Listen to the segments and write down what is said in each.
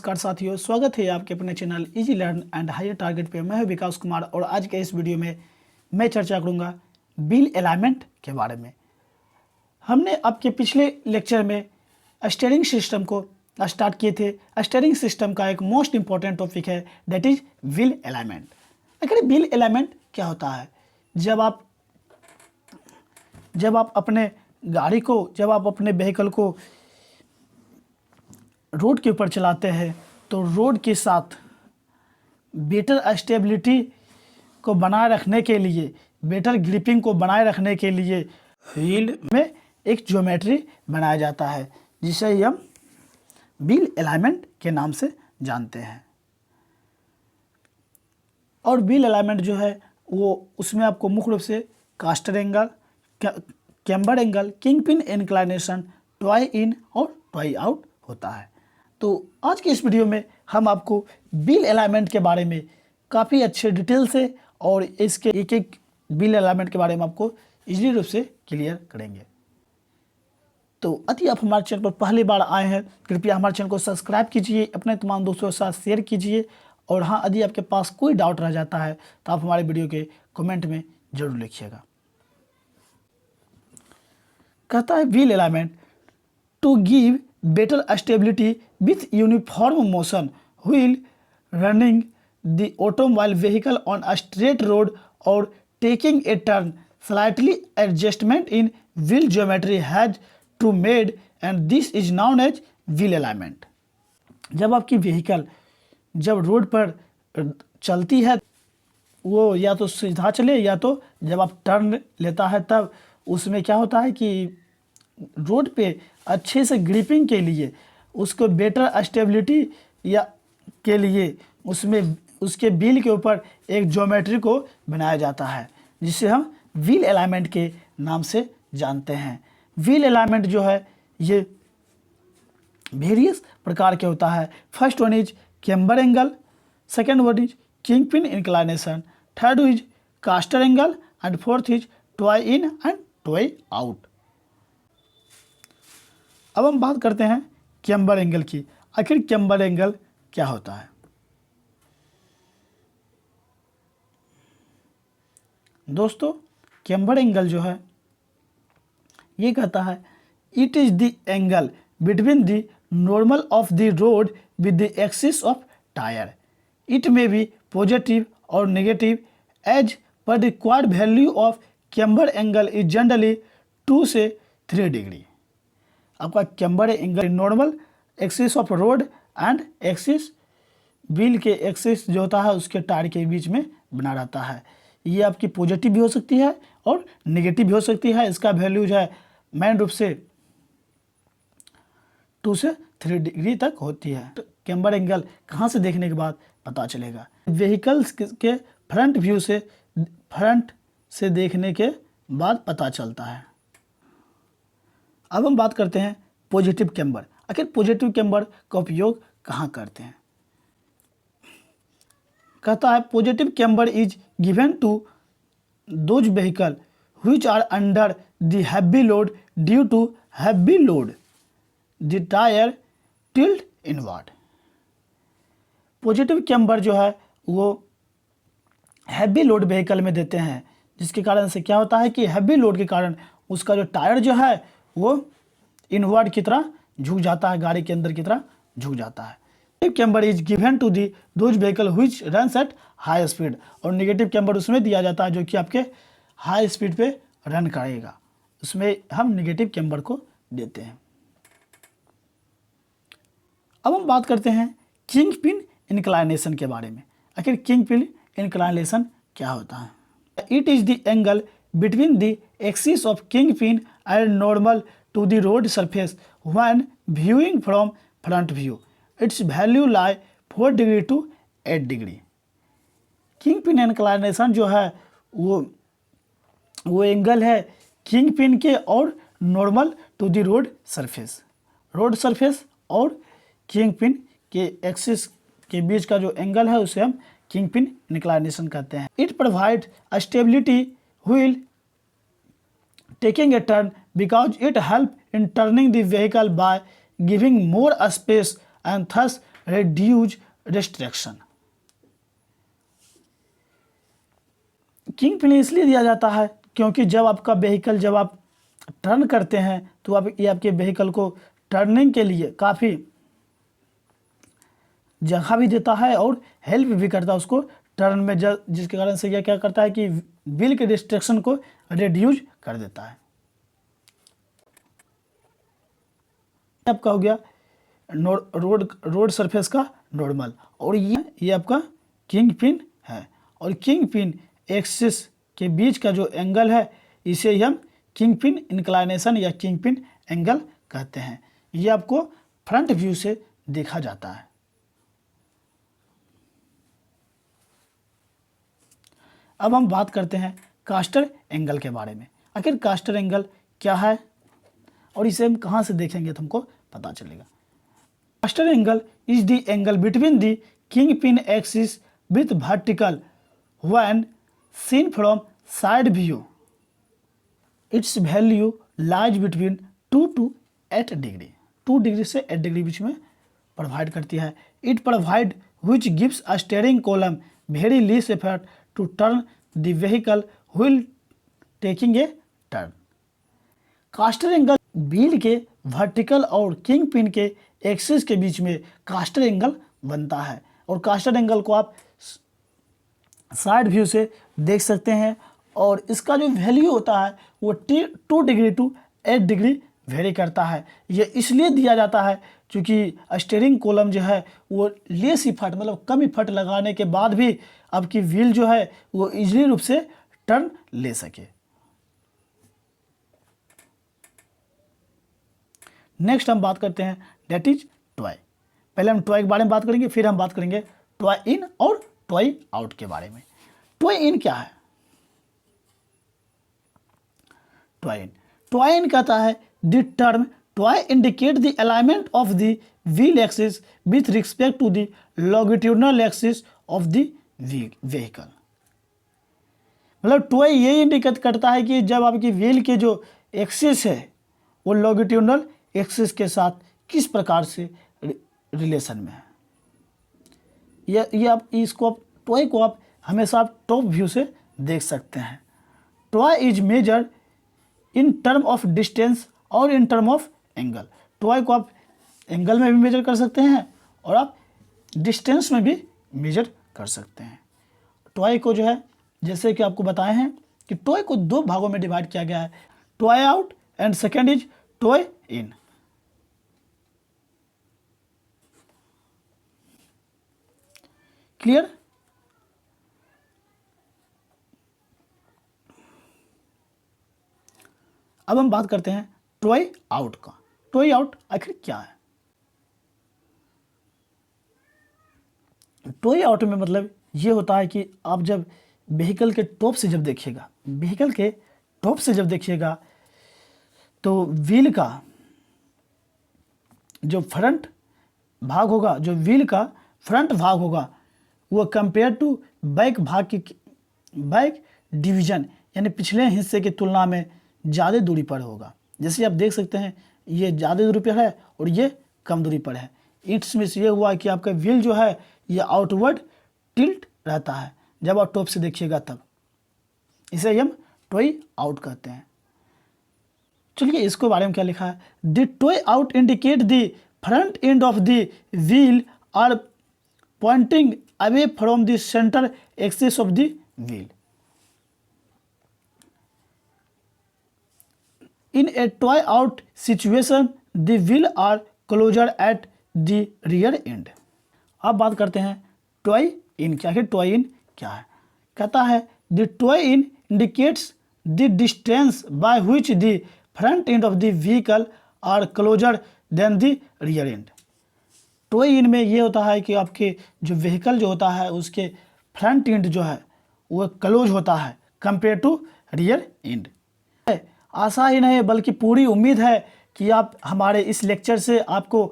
नमस्कार साथियों, स्वागत है आपके अपने channel easy learn and higher target पे। मैं हूं विकास कुमार और आज के इस वीडियो में मैं चर्चा करूंगा व्हील अलाइनमेंट के बारे में। हमने आपके पिछले लेक्चर में स्टीयरिंग सिस्टम को स्टार्ट किए थे। स्टीयरिंग सिस्टम का एक मोस्ट इंपॉर्टेंट टॉपिक है दैट इज व्हील अलाइनमेंट। आखिर व्हील अलाइनमेंट क्या होता है? जब आप अपने गाड़ी को, जब आप अपने व्हीकल को रोड के ऊपर चलाते हैं तो रोड के साथ बेटर स्टेबिलिटी को बनाए रखने के लिए, बेटर ग्रिपिंग को बनाए रखने के लिए व्हील में एक ज्योमेट्री बनाया जाता है जिसे हम व्हील अलाइनमेंट के नाम से जानते हैं। और व्हील अलाइनमेंट जो है वो उसमें आपको मुख्य रूप से caster angle, camber angle, king pin inclination, toe in और टॉय आउट होता है। तो आज की इस वीडियो में हम आपको व्हील अलाइनमेंट के बारे में काफ़ी अच्छे डिटेल से और इसके एक एक व्हील अलाइनमेंट के बारे में आपको इजीली रूप से क्लियर करेंगे। तो यदि आप हमारे चैनल पर पहली बार आए हैं, कृपया हमारे चैनल को सब्सक्राइब कीजिए, अपने तमाम दोस्तों के साथ शेयर कीजिए। और हाँ, यदि आपके पास कोई डाउट रह जाता है तो आप हमारे वीडियो के कमेंट में जरूर लिखिएगा। कहता है wheel alignment to give better stability with uniform motion while running the automobile vehicle on a straight road or taking a turn. Slightly adjustment in wheel geometry has to made and this is known as wheel alignment. जब आपकी vehicle जब road पर चलती है, वो या तो सीधा चले या तो जब आप टर्न लेता है तब उसमें क्या होता है कि रोड पे अच्छे से ग्रिपिंग के लिए, उसको बेटर स्टेबिलिटी या के लिए उसमें उसके व्हील के ऊपर एक ज्योमेट्री को बनाया जाता है जिसे हम व्हील अलाइनमेंट के नाम से जानते हैं। व्हील अलाइनमेंट जो है ये वेरियस प्रकार के होता है। First one is camber angle, second one is king pin inclination, third is caster angle and fourth is toe in and toe out. अब हम बात करते हैं कैम्बर एंगल की। आखिर कैम्बर एंगल क्या होता है? दोस्तों, कैम्बर एंगल जो है ये कहता है it is the angle between the normal of the road with the axis of tyre. It may be positive और negative as per the required value of camber angle is generally 2 से 3 degree. आपका camber angle normal axis of road and axis wheel के axis जो होता है उसके tyre के बीच में बना रहता है। ये आपकी पॉजिटिव भी हो सकती है और नेगेटिव भी हो सकती है। इसका वैल्यू जो है मेन रूप से 2 से 3 डिग्री तक होती है। तो कैम्बर एंगल कहाँ से देखने के बाद पता चलेगा? व्हीकल्स के फ्रंट से देखने के बाद पता चलता है। अब हम बात करते हैं पॉजिटिव कैम्बर। आखिर पॉजिटिव कैम्बर का उपयोग कहाँ करते हैं? कहता है positive camber is given to those vehicle which are under the heavy load due to heavy load the tyre tilt inward. Positive camber जो है वो हैवी लोड व्हीकल में देते हैं, जिसके कारण से क्या होता है कि हैवी लोड के कारण उसका जो टायर जो है वो इनवर्ड की तरह झुक जाता है, गाड़ी के अंदर की तरह झुक जाता है। Negative camber is given to the those vehicle which runs at high speed. और नेगेटिव कैम्बर उसमें दिया जाता है जो कि आपके हाई स्पीड पे रन करेगा, उसमें हम नेगेटिव कैम्बर को देते हैं। अब हम बात करते हैं किंग पिन इंक्लाइनेशन के बारे में। आखिर किंग पिन इंक्लाइनेशन क्या होता है? It is the angle between the axis of kingpin and normal to the road surface when viewing from front view. Its value lie 4 degree to 8 degree. Kingpin inclination जो है वो angle है kingpin के और normal to the road surface और kingpin के axis के बीच का जो एंगल है उसे हम किंगपिन इंक्लाइनेशन कहते हैं। It provide stability while taking a turn because it helps in turning the vehicle by giving more space and thus reduce restriction। King pin इसलिए दिया जाता है क्योंकि जब आपका व्हीकल जब आप टर्न करते हैं तो ये आपके व्हीकल को टर्निंग के लिए काफ़ी जगह भी देता है और हेल्प भी करता है उसको टर्न में, जिसके कारण से यह क्या करता है कि व्हील के डिस्ट्रैक्शन को रिड्यूस कर देता है। आपका हो गया रोड सरफेस का नॉर्मल, और ये आपका किंग पिन है। और किंग पिन एक्सिस के बीच का जो एंगल है इसे हम किंग पिन इंक्लाइनेशन या किंग पिन एंगल कहते हैं। ये आपको फ्रंट व्यू से देखा जाता है। अब हम बात करते हैं कास्टर एंगल के बारे में। आखिर कास्टर एंगल क्या है और इसे हम कहाँ से देखेंगे तो हमको पता चलेगा। Caster angle is the angle between the king pin axis with vertical when seen from side view. Its value lies between 2 to 8 degree. 2 degree से 8 डिग्री बीच में प्रोवाइड करती है। It provide which gives a steering column very least effort to turn the vehicle wheel taking a turn. Caster angle wheel के vertical और king pin के axis के बीच में कास्टर एंगल बनता है। और कास्टर एंगल को आप साइड व्यू से देख सकते हैं, और इसका जो वैल्यू होता है वो 2 डिग्री to 8 डिग्री वेरी करता है। ये इसलिए दिया जाता है क्योंकि स्टीयरिंग कॉलम जो है वो लेस इफर्ट मतलब कम इफर्ट लगाने के बाद भी आपकी व्हील जो है वो इजीली रूप से टर्न ले सके। नेक्स्ट हम बात करते हैं दैट इज टॉय। पहले हम टॉय के बारे में बात करेंगे, फिर हम बात करेंगे टॉय इन और टॉय आउट के बारे में। टॉय इन क्या है? टॉय इन कहता है the term toe indicate the alignment of the wheel axis with respect to the longitudinal axis of the vehicle. मतलब टॉय ये इंडिकेट करता है कि जब आपकी व्हील के जो एक्सिस है वो लॉन्गिट्यूडनल एक्सिस के साथ किस प्रकार से रिलेशन में है। ये आप इसको टॉय को आप हमेशा आप टॉप व्यू से देख सकते हैं। Toe is measured in term of distance और in term of angle. Toe को आप एंगल में भी मेजर कर सकते हैं और आप डिस्टेंस में भी मेजर कर सकते हैं। टॉय को जो है जैसे कि आपको बताए हैं कि टॉय को 2 भागों में डिवाइड किया गया है, toy out and second is toe in. Clear? अब हम बात करते हैं टॉय आउट का। टॉय आउट आखिर क्या है? टॉय आउट में मतलब ये होता है कि आप जब व्हीकल के टॉप से जब देखिएगा तो व्हील का जो फ्रंट भाग होगा, जो व्हील का फ्रंट भाग होगा वो कंपेयर टू बैक डिवीजन यानी पिछले हिस्से की तुलना में ज़्यादा दूरी पर होगा। जैसे आप देख सकते हैं ये ज़्यादा दूरी पर है और ये कम दूरी पर है। इट्स में ये हुआ कि आपका व्हील जो है ये आउटवर्ड टिल्ट रहता है जब आप टॉप से देखिएगा तब। इसे हम टॉय आउट कहते हैं। चलिए इसके बारे में क्या लिखा है। The toe out indicate the front end of the wheel are pointing away from the centre axis of the wheel. In a toy out situation, the wheel are closer at the rear end। अब बात करते हैं toy इन। क्या है toy इन क्या है? कहता है the toy in indicates the distance by which the front end of the vehicle are closer than the rear end। Toe in में ये होता है कि आपके जो व्हीकल जो होता है उसके फ्रंट एंड जो है वो क्लोज होता है कंपेयर टू रियर एंड। आशा ही नहीं बल्कि पूरी उम्मीद है कि आप हमारे इस लेक्चर से आपको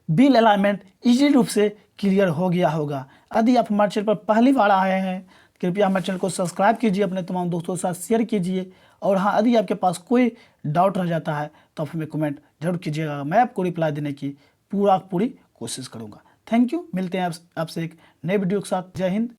व्हील अलाइनमेंट इजी रूप से क्लियर हो गया होगा। यदि आप हमारे चैनल पर पहली बार आए हैं कृपया हमारे चैनल को सब्सक्राइब कीजिए, अपने तमाम दोस्तों के साथ शेयर कीजिए, और हाँ यदि आपके पास कोई डाउट रह जाता है तो आप हमें कमेंट जरूर कीजिएगा। मैं आपको रिप्लाई देने की पूरी कोशिश करूँगा। थैंक यू, मिलते हैं आपसे एक नए वीडियो के साथ। जय हिंद।